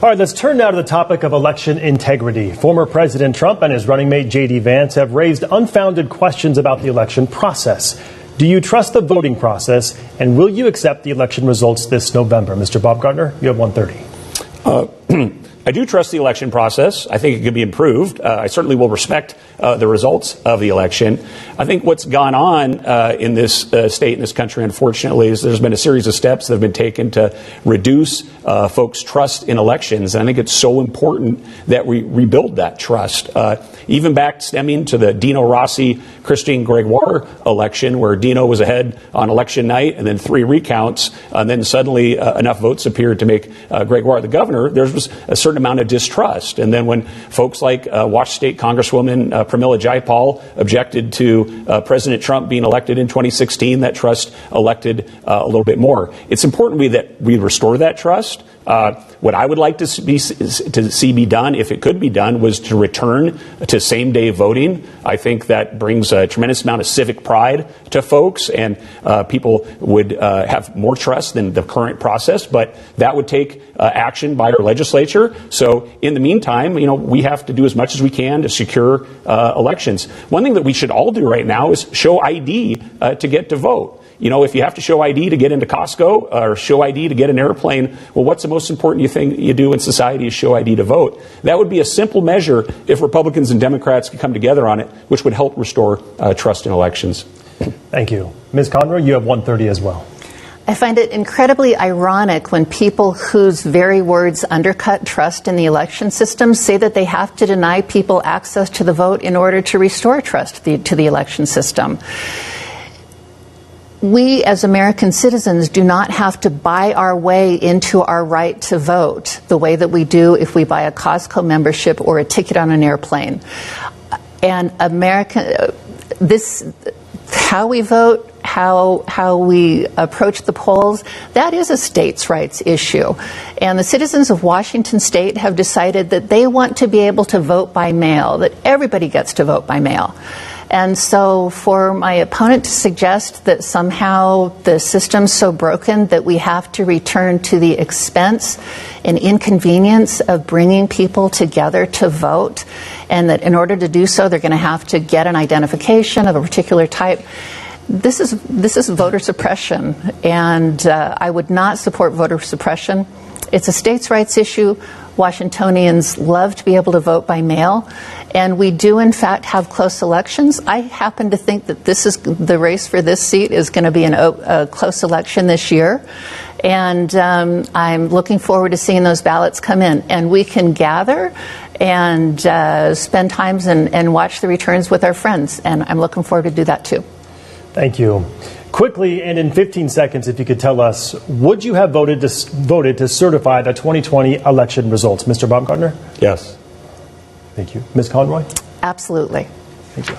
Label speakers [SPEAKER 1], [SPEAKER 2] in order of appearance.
[SPEAKER 1] All right, let's turn now to the topic of election integrity. Former President Trump and his running mate J.D. Vance have raised unfounded questions about the election process. Do you trust the voting process, and will you accept the election results this November? Mr. Baumgartner, you have 1:30.
[SPEAKER 2] I do trust the election process. I think it can be improved. I certainly will respect the results of the election. I think what's gone on in this state, in this country, unfortunately, is there's been a series of steps that have been taken to reduce folks' trust in elections. And I think it's so important that we rebuild that trust. Even back stemming to the Dino Rossi, Christine Gregoire election, where Dino was ahead on election night and then 3 recounts, and then suddenly enough votes appeared to make Gregoire the governor. There was a certain amount of distrust. And then when folks like Washington State Congresswoman Carmela Conroy objected to President Trump being elected in 2016, that trust elected a little bit more. It's important that we restore that trust. What I would like to see be done, if it could be done, was to return to same-day voting. I think that brings a tremendous amount of civic pride to folks, and people would have more trust than the current process. But that would take action by our legislature. So in the meantime, we have to do as much as we can to secure elections. One thing that we should all do right now is show ID to get to vote. If you have to show ID to get into Costco or show ID to get an airplane, well, what's the most important thing you do in society is show ID to vote. That would be a simple measure if Republicans and Democrats could come together on it, which would help restore trust in elections.
[SPEAKER 1] Thank you. Ms. Conroy, you have 1:30 as well.
[SPEAKER 3] I find it incredibly ironic when people whose very words undercut trust in the election system say that they have to deny people access to the vote in order to restore trust to the election system. We, as American citizens, do not have to buy our way into our right to vote the way that we do if we buy a Costco membership or a ticket on an airplane. And how we vote, how we approach the polls, that is a states' rights issue. And the citizens of Washington State have decided that they want to be able to vote by mail, that everybody gets to vote by mail. And so for my opponent to suggest that somehow the system's so broken that we have to return to the expense and inconvenience of bringing people together to vote, and that in order to do so they're going to have to get an identification of a particular type, this is voter suppression, and I would not support voter suppression. It's a states' rights issue. Washingtonians love to be able to vote by mail, and we do in fact have close elections. I happen to think that the race for this seat is going to be a close election this year, and I'm looking forward to seeing those ballots come in, and we can gather and spend times and watch the returns with our friends, and I'm looking forward to do that too.
[SPEAKER 1] Thank you. Quickly and in 15 seconds, if you could tell us, would you have voted to certify the 2020 election results? Mr. Baumgartner?
[SPEAKER 2] Yes.
[SPEAKER 1] Thank you. Ms. Conroy?
[SPEAKER 3] Absolutely.
[SPEAKER 1] Thank you.